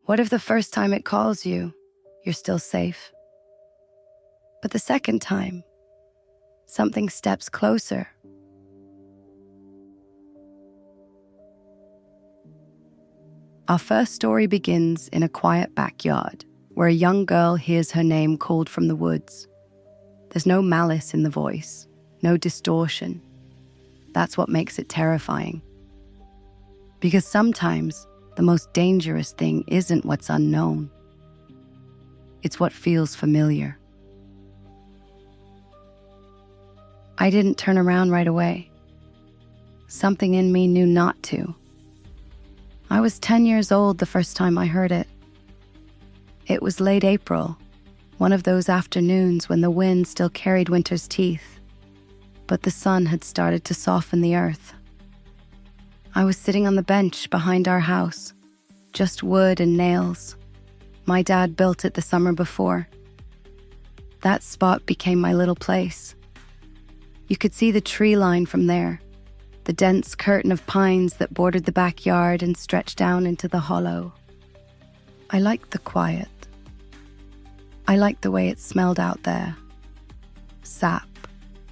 What if the first time it calls you, you're still safe? But the second time, something steps closer. Our first story begins in a quiet backyard where a young girl hears her name called from the woods. There's no malice in the voice, no distortion. That's what makes it terrifying. Because sometimes the most dangerous thing isn't what's unknown. It's what feels familiar. I didn't turn around right away. Something in me knew not to. I was 10 years old the first time I heard it. It was late April, one of those afternoons when the wind still carried winter's teeth, but the sun had started to soften the earth. I was sitting on the bench behind our house, just wood and nails. My dad built it the summer before. That spot became my little place. You could see the tree line from there, the dense curtain of pines that bordered the backyard and stretched down into the hollow. I liked the quiet. I liked the way it smelled out there. Sap,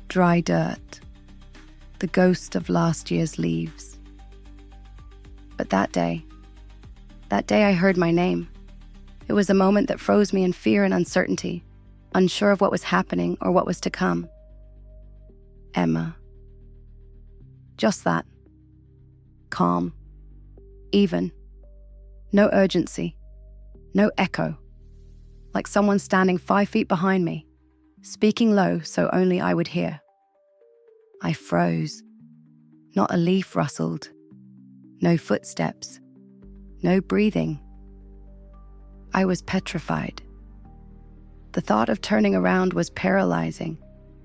dry dirt, the ghost of last year's leaves. But that day I heard my name. It was a moment that froze me in fear and uncertainty, unsure of what was happening or what was to come. Emma. Just that. Calm. Even. No urgency. No echo. Like someone standing 5 feet behind me, speaking low so only I would hear. I froze. Not a leaf rustled. No footsteps. No breathing. I was petrified. The thought of turning around was paralyzing,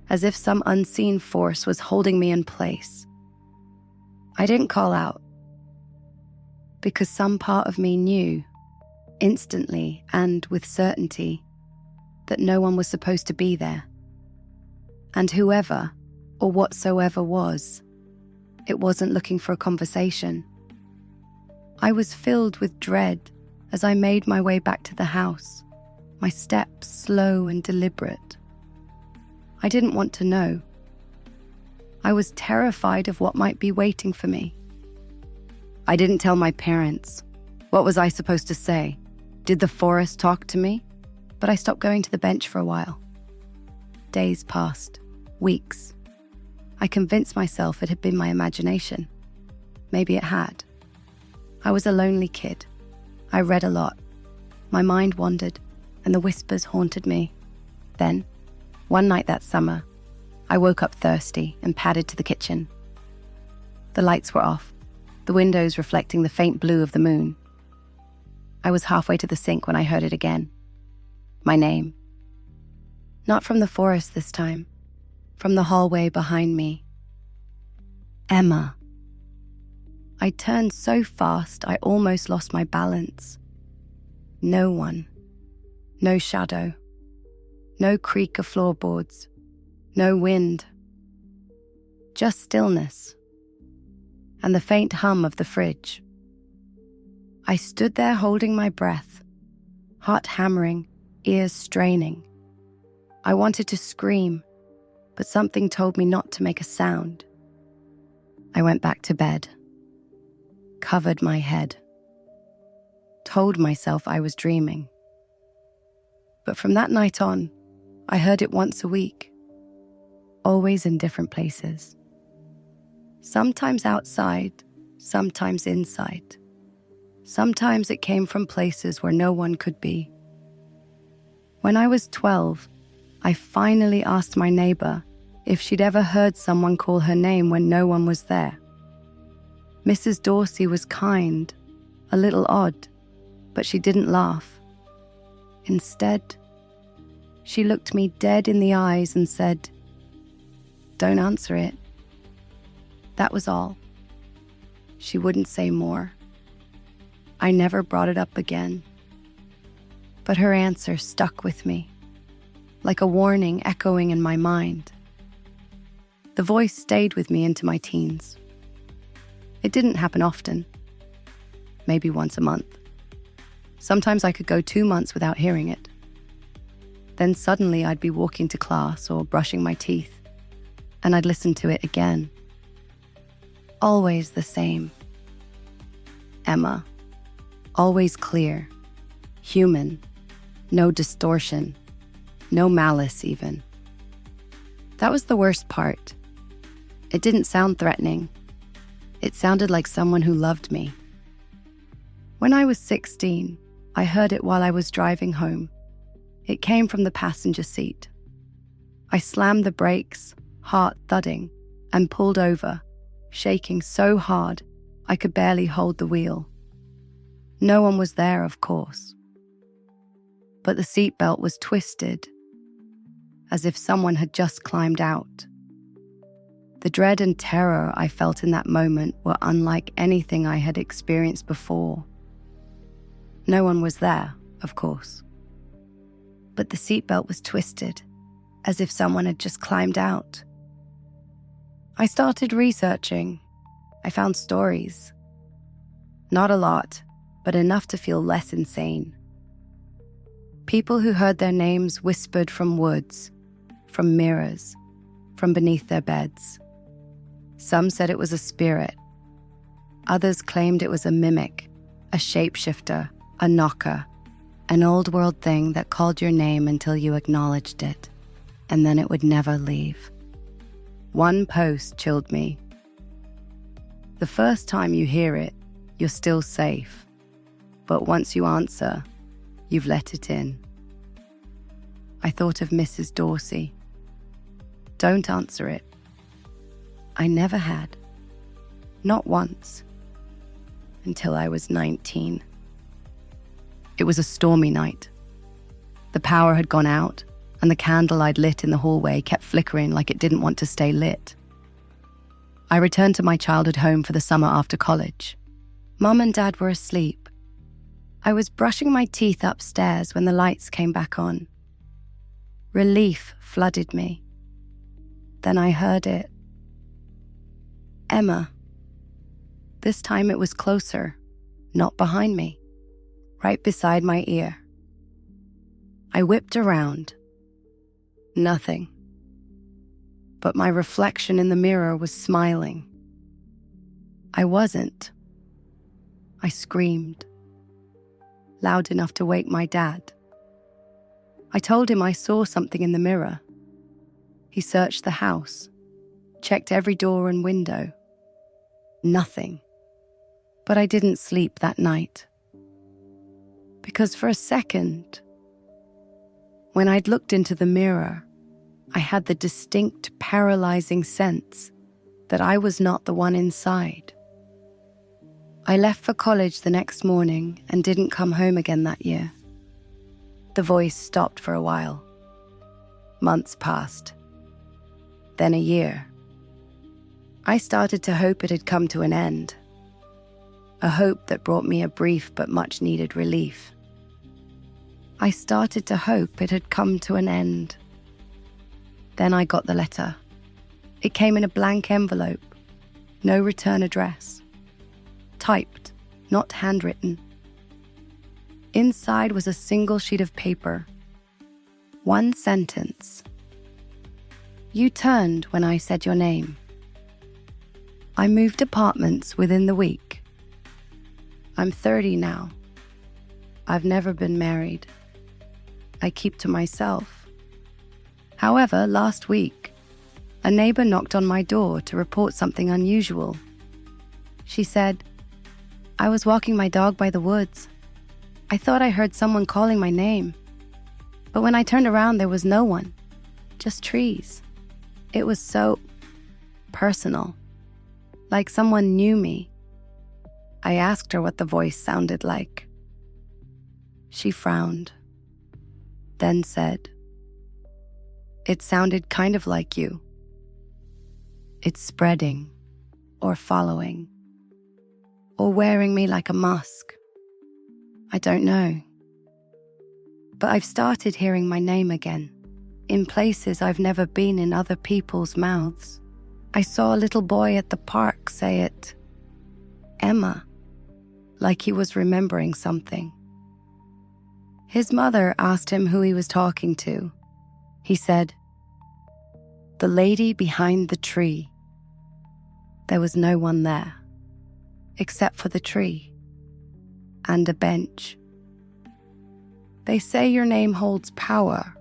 as if some unseen force was holding me in place. I didn't call out, because some part of me knew, instantly and with certainty, that no one was supposed to be there. And whoever, or whatsoever was, it wasn't looking for a conversation. I was filled with dread as I made my way back to the house, my steps slow and deliberate. I didn't want to know. I was terrified of what might be waiting for me. I didn't tell my parents. What was I supposed to say? Did the forest talk to me? But I stopped going to the bench for a while. Days passed, weeks. I convinced myself it had been my imagination. Maybe it had. I was a lonely kid. I read a lot. My mind wandered, and the whispers haunted me. Then, one night that summer, I woke up thirsty and padded to the kitchen. The lights were off, the windows reflecting the faint blue of the moon. I was halfway to the sink when I heard it again. My name. Not from the forest this time, from the hallway behind me. Emma. I turned so fast I almost lost my balance. No one. No shadow. No creak of floorboards. No wind. Just stillness. And the faint hum of the fridge. I stood there holding my breath, heart hammering, ears straining. I wanted to scream, but something told me not to make a sound. I went back to bed, covered my head, told myself I was dreaming. But from that night on, I heard it once a week, always in different places. Sometimes outside, sometimes inside. Sometimes it came from places where no one could be. When I was 12, I finally asked my neighbor if she'd ever heard someone call her name when no one was there. Mrs. Dorsey was kind, a little odd, but she didn't laugh. Instead, she looked me dead in the eyes and said, "Don't answer it." That was all. She wouldn't say more. I never brought it up again. But her answer stuck with me, like a warning echoing in my mind. The voice stayed with me into my teens. It didn't happen often, maybe once a month. Sometimes I could go 2 months without hearing it. Then suddenly I'd be walking to class or brushing my teeth, and I'd listen to it again. Always the same. Emma. Always clear. Human. No distortion. No malice even. That was the worst part. It didn't sound threatening. It sounded like someone who loved me. When I was 16, I heard it while I was driving home. It came from the passenger seat. I slammed the brakes, heart thudding, and pulled over, shaking so hard I could barely hold the wheel. No one was there, of course. But the seatbelt was twisted, as if someone had just climbed out. The dread and terror I felt in that moment were unlike anything I had experienced before. No one was there, of course. But the seatbelt was twisted, as if someone had just climbed out. I started researching. I found stories. Not a lot, but enough to feel less insane. People who heard their names whispered from woods, from mirrors, from beneath their beds. Some said it was a spirit. Others claimed it was a mimic, a shapeshifter, a knocker, an old-world thing that called your name until you acknowledged it, and then it would never leave. One post chilled me. The first time you hear it, you're still safe. But once you answer, you've let it in. I thought of Mrs. Dorsey. Don't answer it. I never had. Not once. Until I was 19. It was a stormy night. The power had gone out, and the candle I'd lit in the hallway kept flickering like it didn't want to stay lit. I returned to my childhood home for the summer after college. Mum and Dad were asleep. I was brushing my teeth upstairs when the lights came back on. Relief flooded me. Then I heard it. Emma. This time it was closer, not behind me, right beside my ear. I whipped around. Nothing. But my reflection in the mirror was smiling. I wasn't. I screamed. Loud enough to wake my dad. I told him I saw something in the mirror. He searched the house, checked every door and window. Nothing. But I didn't sleep that night. Because for a second, when I'd looked into the mirror, I had the distinct, paralyzing sense that I was not the one inside. I left for college the next morning and didn't come home again that year. The voice stopped for a while. Months passed. Then a year. I started to hope it had come to an end. A hope that brought me a brief but much-needed relief. I started to hope it had come to an end. Then I got the letter. It came in a blank envelope. No return address. Typed, not handwritten. Inside was a single sheet of paper. One sentence. You turned when I said your name. I moved apartments within the week. I'm 30 now. I've never been married. I keep to myself. However, last week, a neighbor knocked on my door to report something unusual. She said, I was walking my dog by the woods. I thought I heard someone calling my name. But when I turned around, there was no one, just trees. It was so personal, like someone knew me. I asked her what the voice sounded like. She frowned, then said, It sounded kind of like you. It's spreading, or following, or wearing me like a mask. I don't know. But I've started hearing my name again, in places I've never been in other people's mouths. I saw a little boy at the park say it, Emma, like he was remembering something. His mother asked him who he was talking to. He said, "The lady behind the tree." There was no one there, except for the tree and a bench. They say your name holds power,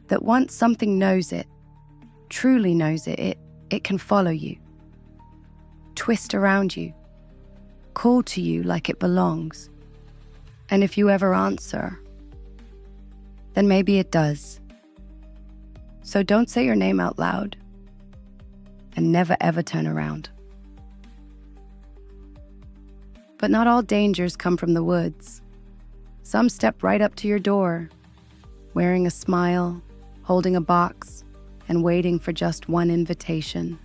that once something knows it, truly knows it, it can follow you, twist around you, call to you like it belongs. And if you ever answer, then maybe it does. So don't say your name out loud, and never ever turn around. But not all dangers come from the woods. Some step right up to your door, wearing a smile, holding a box, and waiting for just one invitation.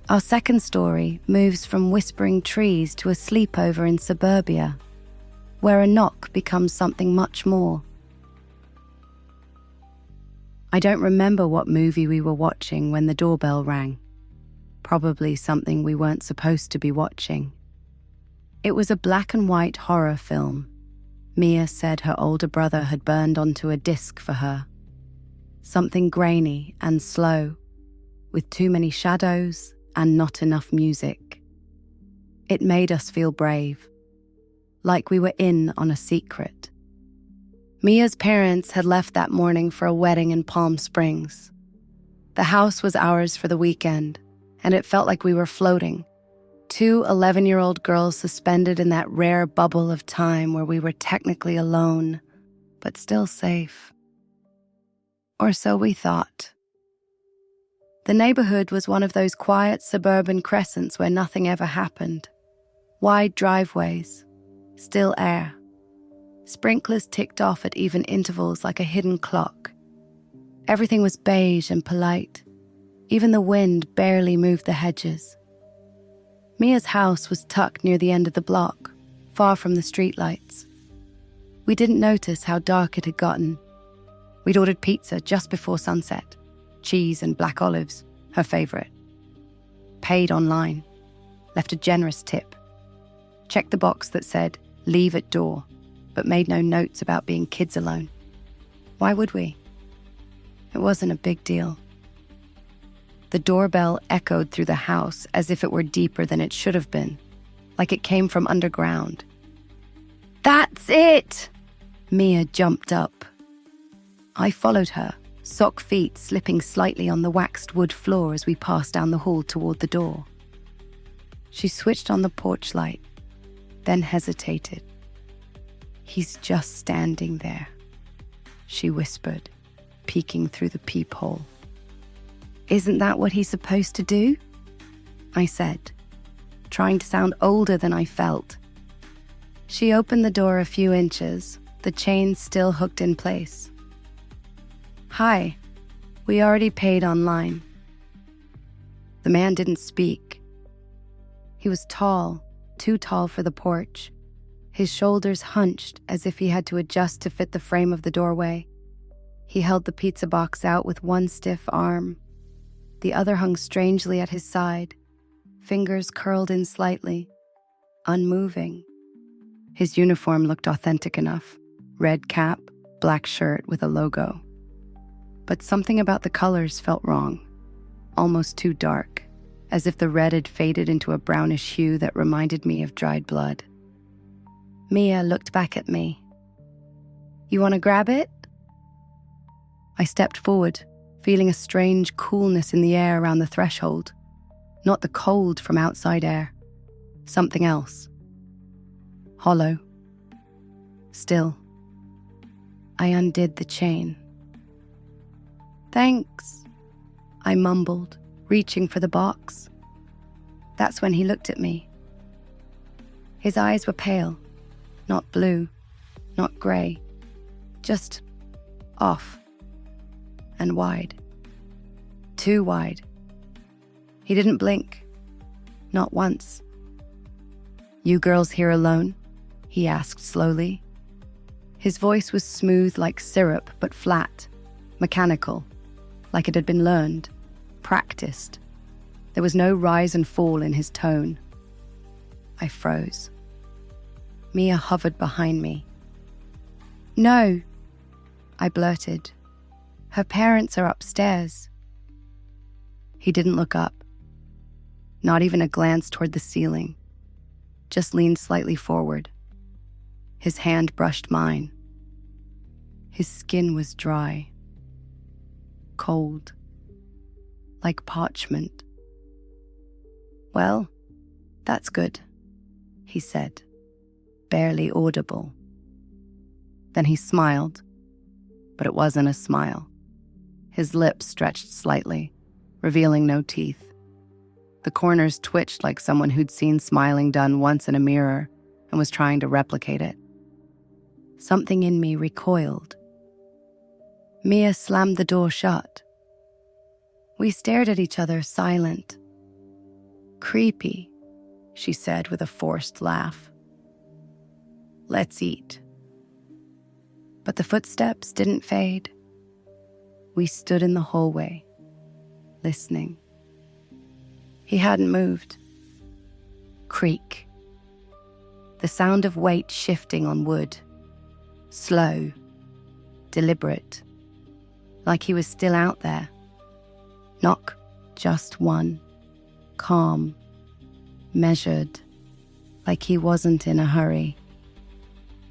Our second story moves from whispering trees to a sleepover in suburbia, where a knock becomes something much more. I don't remember what movie we were watching when the doorbell rang. Probably something we weren't supposed to be watching. It was a black and white horror film. Mia said her older brother had burned onto a disc for her. Something grainy and slow, with too many shadows and not enough music. It made us feel brave, like we were in on a secret. Mia's parents had left that morning for a wedding in Palm Springs. The house was ours for the weekend, and it felt like we were floating. 2 11-year-old girls suspended in that rare bubble of time where we were technically alone, but still safe. Or so we thought. The neighborhood was one of those quiet suburban crescents where nothing ever happened. Wide driveways, still air. Sprinklers ticked off at even intervals like a hidden clock. Everything was beige and polite. Even the wind barely moved the hedges. Mia's house was tucked near the end of the block, far from the streetlights. We didn't notice how dark it had gotten. We'd ordered pizza just before sunset, cheese and black olives, her favorite. Paid online, left a generous tip. Checked the box that said, "Leave at door," but made no notes about being kids alone. Why would we? It wasn't a big deal. The doorbell echoed through the house as if it were deeper than it should have been, like it came from underground. "That's it!" Mia jumped up. I followed her, sock feet slipping slightly on the waxed wood floor as we passed down the hall toward the door. She switched on the porch light, then hesitated. "He's just standing there," she whispered, peeking through the peephole. "Isn't that what he's supposed to do?" I said, trying to sound older than I felt. She opened the door a few inches, the chain still hooked in place. "Hi, we already paid online." The man didn't speak. He was tall, too tall for the porch, his shoulders hunched as if he had to adjust to fit the frame of the doorway. He held the pizza box out with one stiff arm. The other hung strangely at his side, fingers curled in slightly, unmoving. His uniform looked authentic enough. Red cap, black shirt with a logo. But something about the colors felt wrong, almost too dark, as if the red had faded into a brownish hue that reminded me of dried blood. Mia looked back at me. "You want to grab it?" I stepped forward, feeling a strange coolness in the air around the threshold. Not the cold from outside air. Something else. Hollow. Still. I undid the chain. "Thanks," I mumbled, reaching for the box. That's when he looked at me. His eyes were pale, not blue, not grey, just off and wide. Too wide. He didn't blink, not once. "You girls here alone?" he asked slowly. His voice was smooth like syrup, but flat, mechanical, like it had been learned, practiced. There was no rise and fall in his tone. I froze. Mia hovered behind me, No, I blurted. Her parents are upstairs. He didn't look up. Not even a glance toward the ceiling. Just leaned slightly forward. His hand brushed mine. His skin was dry. Cold. Like parchment. Well, that's good, he said, barely audible. Then he smiled, but it wasn't a smile. His lips stretched slightly, revealing no teeth. The corners twitched like someone who'd seen smiling done once in a mirror and was trying to replicate it. Something in me recoiled. Mia slammed the door shut. We stared at each other, silent. Creepy, she said with a forced laugh. Let's eat. But the footsteps didn't fade. We stood in the hallway, listening. He hadn't moved. Creak. The sound of weight shifting on wood. Slow. Deliberate. Like he was still out there. Knock. Just one. Calm. Measured. Like he wasn't in a hurry.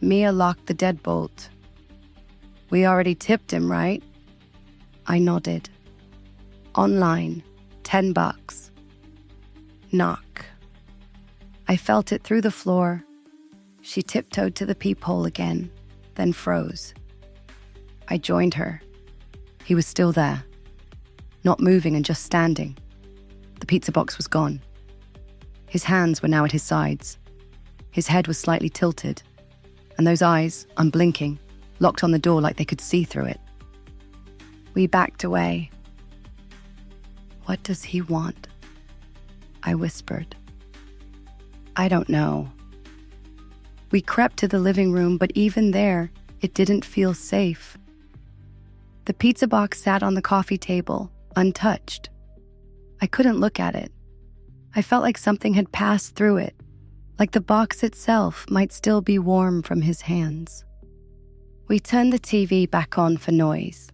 Mia locked the deadbolt. We already tipped him, right? I nodded. Online. $10. Knock. I felt it through the floor. She tiptoed to the peephole again, then froze. I joined her. He was still there. Not moving and just standing. The pizza box was gone. His hands were now at his sides. His head was slightly tilted, and those eyes, unblinking, locked on the door like they could see through it. We backed away. What does he want? I whispered. I don't know. We crept to the living room, but even there, it didn't feel safe. The pizza box sat on the coffee table, untouched. I couldn't look at it. I felt like something had passed through it, like the box itself might still be warm from his hands. We turned the TV back on for noise.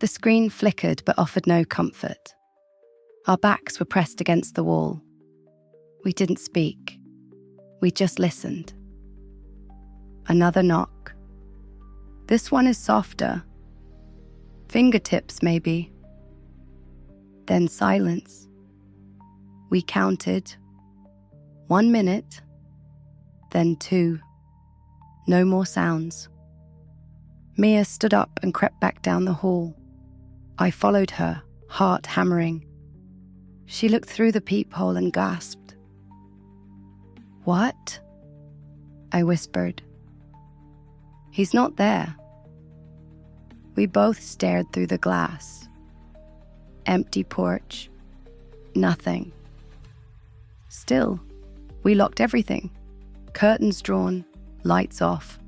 The screen flickered but offered no comfort. Our backs were pressed against the wall. We didn't speak. We just listened. Another knock. This one is softer. Fingertips, maybe. Then silence. We counted. 1 minute. Then 2. No more sounds. Mia stood up and crept back down the hall. I followed her, heart hammering. She looked through the peephole and gasped. What? I whispered. He's not there. We both stared through the glass. Empty porch. Nothing. Still, we locked everything. Curtains drawn, lights off.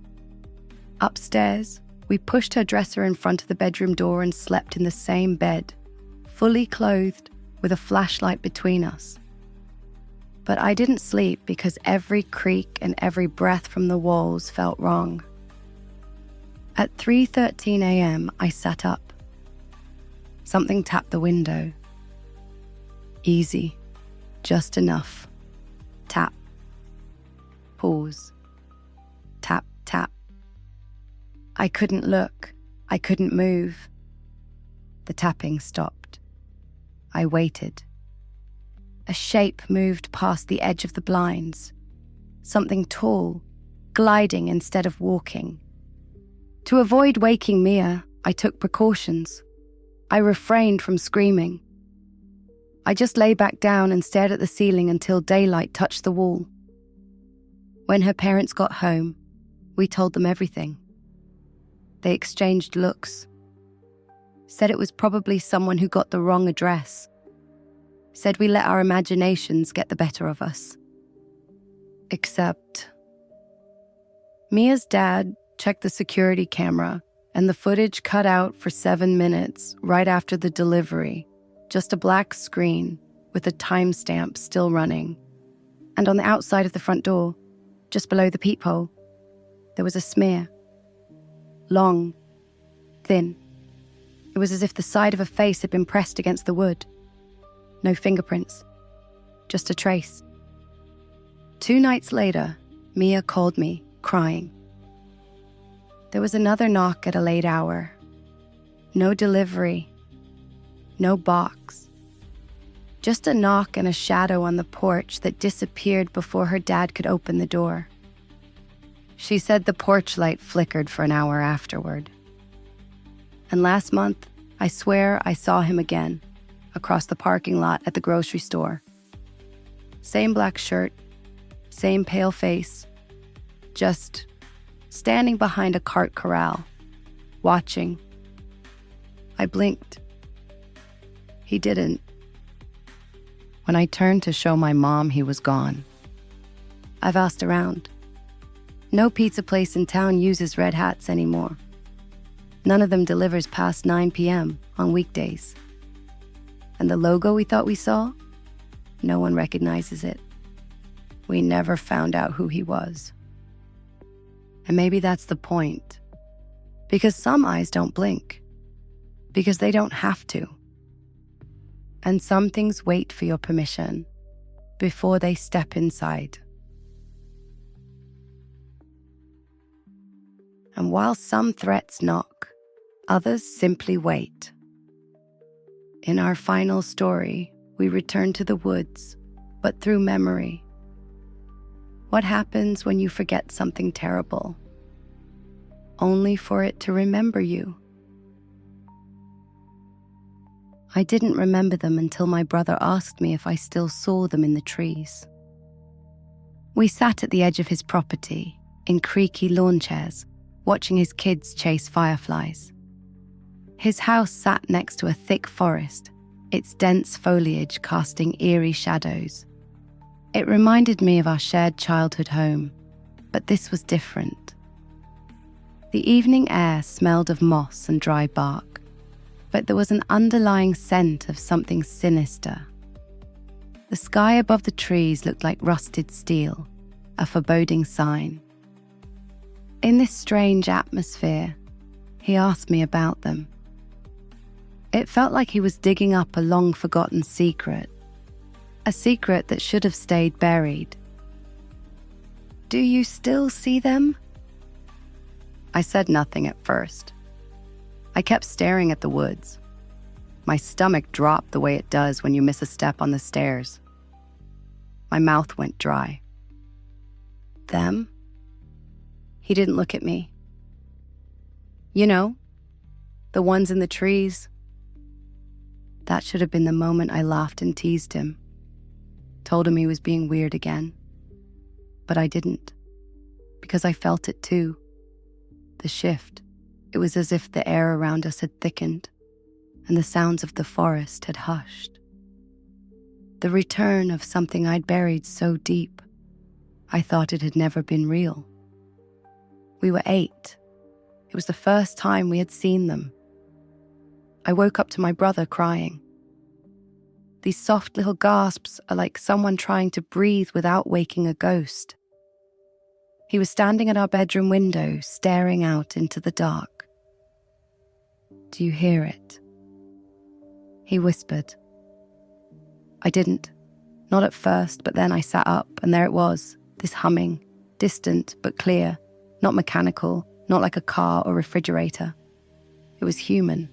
Upstairs, we pushed her dresser in front of the bedroom door and slept in the same bed, fully clothed, with a flashlight between us. But I didn't sleep because every creak and every breath from the walls felt wrong. At 3:13 a.m., I sat up. Something tapped the window. Easy. Just enough. Tap. Pause. Tap, tap. I couldn't look. I couldn't move. The tapping stopped. I waited. A shape moved past the edge of the blinds. Something tall, gliding instead of walking. To avoid waking Mia, I took precautions. I refrained from screaming. I just lay back down and stared at the ceiling until daylight touched the wall. When her parents got home, we told them everything. They exchanged looks. Said it was probably someone who got the wrong address. Said we let our imaginations get the better of us. Except Mia's dad checked the security camera, and the footage cut out for 7 minutes right after the delivery. Just a black screen with a timestamp still running. And on the outside of the front door, just below the peephole, there was a smear. long, thin. It was as if the side of a face had been pressed against the wood. No fingerprints, just a trace. 2 nights later, Mia called me, crying. There was another knock at a late hour. No delivery, no box. Just a knock and a shadow on the porch that disappeared before her dad could open the door. She said the porch light flickered for an hour afterward. And last month, I swear I saw him again, across the parking lot at the grocery store. Same black shirt, same pale face, just standing behind a cart corral, watching. I blinked. He didn't. When I turned to show my mom he was gone. I've asked around. No pizza place in town uses red hats anymore. None of them delivers past 9 p.m. on weekdays. And the logo we thought we saw? No one recognizes it. We never found out who he was. And maybe that's the point. Because some eyes don't blink. Because they don't have to. And some things wait for your permission before they step inside. And while some threats knock, others simply wait. In our final story, we return to the woods, but through memory. What happens when you forget something terrible, only for it to remember you? I didn't remember them until my brother asked me if I still saw them in the trees. We sat at the edge of his property, in creaky lawn chairs, watching his kids chase fireflies. His house sat next to a thick forest, its dense foliage casting eerie shadows. It reminded me of our shared childhood home, but this was different. The evening air smelled of moss and dry bark, but there was an underlying scent of something sinister. The sky above the trees looked like rusted steel, a foreboding sign. In this strange atmosphere, he asked me about them. It felt like he was digging up a long-forgotten secret, a secret that should have stayed buried. Do you still see them? I said nothing at first. I kept staring at the woods. My stomach dropped the way it does when you miss a step on the stairs. My mouth went dry. Them? He didn't look at me. You know, the ones in the trees. That should have been the moment I laughed and teased him. Told him he was being weird again. But I didn't. Because I felt it too. The shift. It was as if the air around us had thickened, and the sounds of the forest had hushed. The return of something I'd buried so deep, I thought it had never been real. We were 8. It was the first time we had seen them. I woke up to my brother crying. These soft little gasps are like someone trying to breathe without waking a ghost. He was standing at our bedroom window, staring out into the dark. Do you hear it? He whispered. I didn't. Not at first, but then I sat up, and there it was, this humming, distant but clear, not mechanical, not like a car or refrigerator. It was human.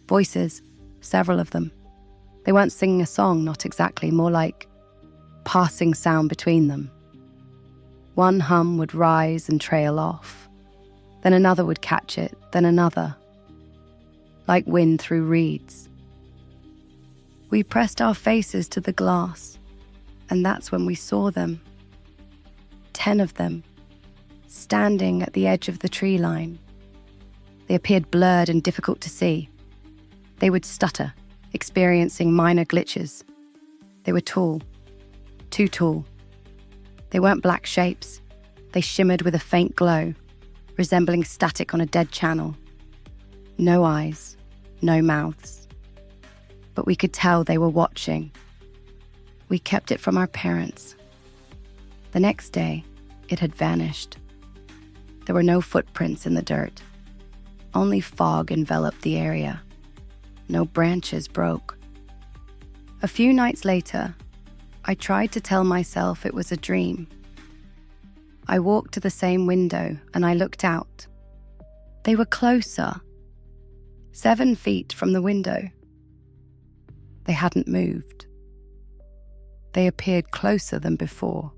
Voices, several of them. They weren't singing a song, not exactly, more like passing sound between them. One hum would rise and trail off. Then another would catch it, then another. Like wind through reeds. We pressed our faces to the glass, and that's when we saw them. 10 of them, standing at the edge of the tree line. They appeared blurred and difficult to see. They would stutter, experiencing minor glitches. They were tall, too tall. They weren't black shapes. They shimmered with a faint glow, resembling static on a dead channel. No eyes, no mouths. But we could tell they were watching. We kept it from our parents. The next day, it had vanished. There were no footprints in the dirt, Only fog enveloped the area. No branches broke. A few nights later, I tried to tell myself it was a dream. I walked to the same window and I looked out. They were closer, 7 feet from the window. They hadn't moved. They appeared closer than before.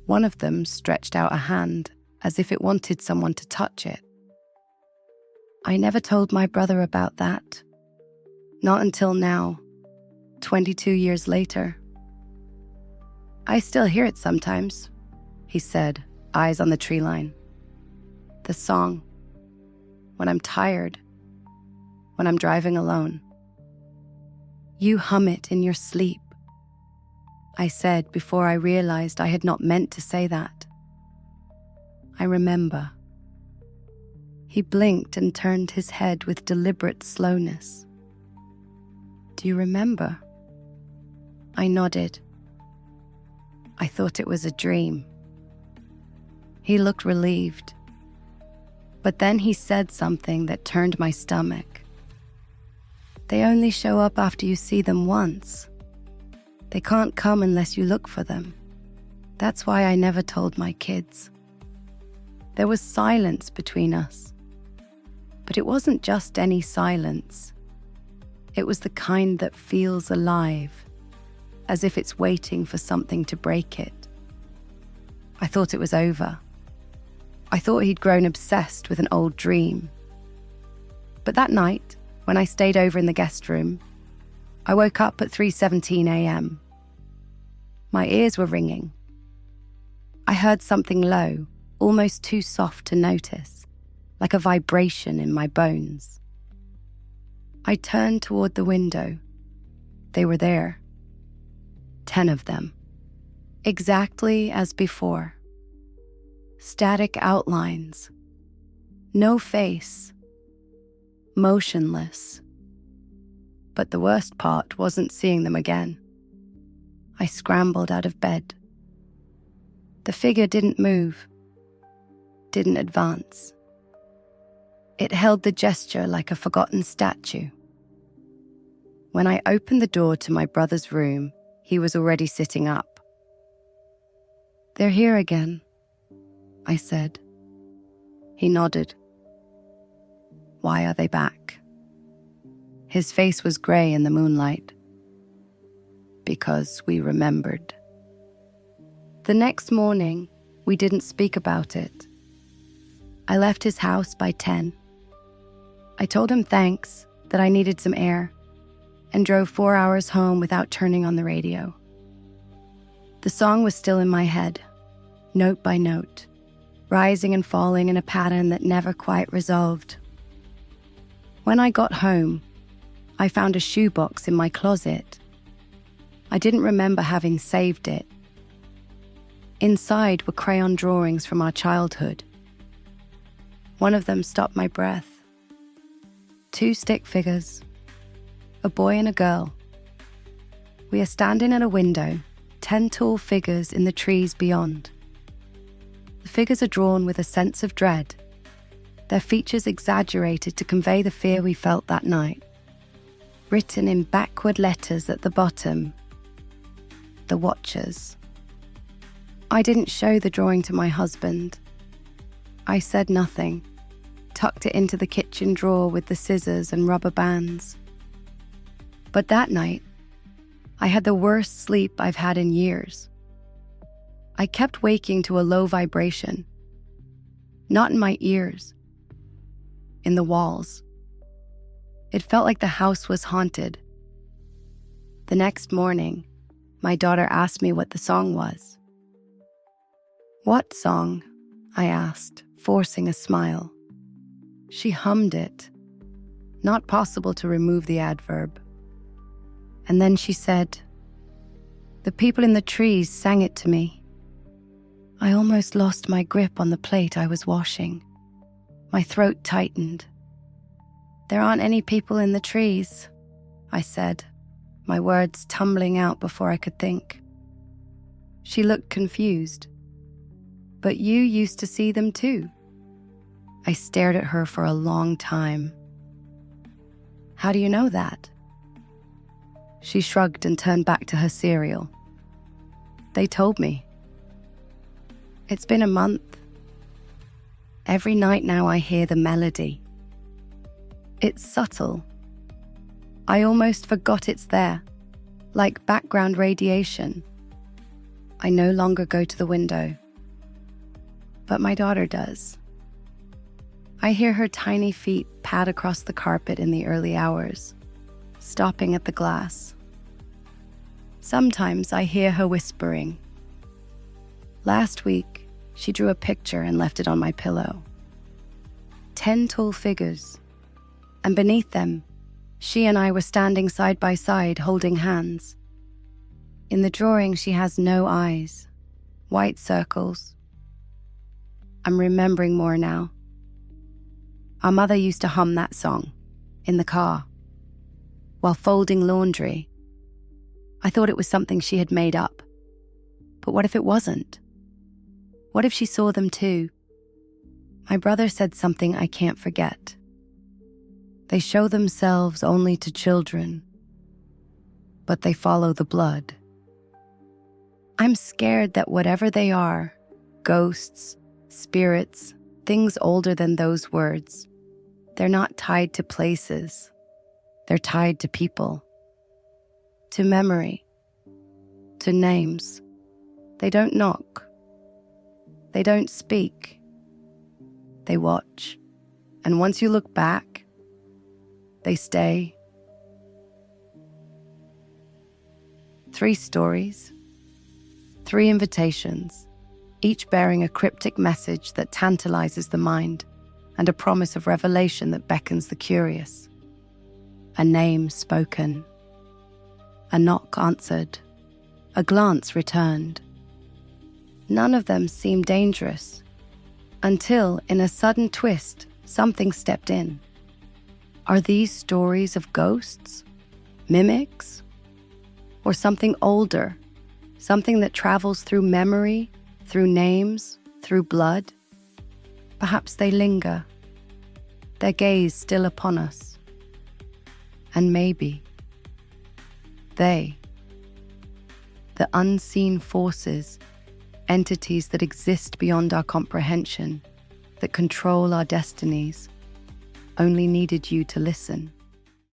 One of them stretched out a hand as if it wanted someone to touch it. I never told my brother about that. Not until now, 22 years later. I still hear it sometimes, he said, eyes on the tree line. The song. When I'm tired. When I'm driving alone. You hum it in your sleep, I said before I realized I had not meant to say that. I remember. He blinked and turned his head with deliberate slowness. Do you remember? I nodded. I thought it was a dream. He looked relieved. But then he said something that turned my stomach. They only show up after you see them once. They can't come unless you look for them. That's why I never told my kids. There was silence between us. But it wasn't just any silence. It was the kind that feels alive, as if it's waiting for something to break it. I thought it was over. I thought he'd grown obsessed with an old dream. But that night, when I stayed over in the guest room, I woke up at 3:17 a.m. My ears were ringing. I heard something low, almost too soft to notice, like a vibration in my bones. I turned toward the window. They were there. 10 of them. Exactly as before. Static outlines. No face. Motionless. But the worst part wasn't seeing them again. I scrambled out of bed. The figure didn't move. Didn't advance. It held the gesture like a forgotten statue. When I opened the door to my brother's room, he was already sitting up. They're here again, I said. He nodded. Why are they back? His face was grey in the moonlight. Because we remembered. The next morning, we didn't speak about it. I left his house by 10. I told him thanks, that I needed some air, and drove 4 hours home without turning on the radio. The song was still in my head, note by note, rising and falling in a pattern that never quite resolved. When I got home, I found a shoebox in my closet. I didn't remember having saved it. Inside were crayon drawings from our childhood. One of them stopped my breath. 2 stick figures, a boy and a girl. We are standing at a window, 10 tall figures in the trees beyond. The figures are drawn with a sense of dread, their features exaggerated to convey the fear we felt that night. Written in backward letters at the bottom, the Watchers. I didn't show the drawing to my husband. I said nothing, tucked it into the kitchen drawer with the scissors and rubber bands. But that night, I had the worst sleep I've had in years. I kept waking to a low vibration. Not in my ears. In the walls. It felt like the house was haunted. The next morning, my daughter asked me what the song was. What song? I asked, forcing a smile. She hummed it. Not possible to remove the adverb. And then she said, the people in the trees sang it to me. I almost lost my grip on the plate I was washing. My throat tightened. There aren't any people in the trees, I said, my words tumbling out before I could think. She looked confused. But you used to see them too. I stared at her for a long time. "How do you know that?" She shrugged and turned back to her cereal. "They told me. It's been a month. Every night now I hear the melody. It's subtle. I almost forgot it's there, like background radiation. I no longer go to the window, but my daughter does. I hear her tiny feet pad across the carpet in the early hours, stopping at the glass. Sometimes I hear her whispering. Last week, she drew a picture and left it on my pillow. 10 tall figures, and beneath them, she and I were standing side by side, holding hands. In the drawing, she has no eyes, white circles. I'm remembering more now. Our mother used to hum that song in the car while folding laundry. I thought it was something she had made up. But what if it wasn't? What if she saw them too? My brother said something I can't forget. They show themselves only to children, but they follow the blood. I'm scared that whatever they are, ghosts, spirits, things older than those words, they're not tied to places. They're tied to people, to memory, to names. They don't knock. They don't speak. They watch. And once you look back, they stay. 3 stories, 3 invitations, each bearing a cryptic message that tantalizes the mind and a promise of revelation that beckons the curious. A name spoken, a knock answered, a glance returned. None of them seemed dangerous until, in a sudden twist, something stepped in. Are these stories of ghosts, mimics, or something older, something that travels through memory, through names, through blood? Perhaps they linger, their gaze still upon us. And maybe they, the unseen forces, entities that exist beyond our comprehension, that control our destinies, only needed you to listen.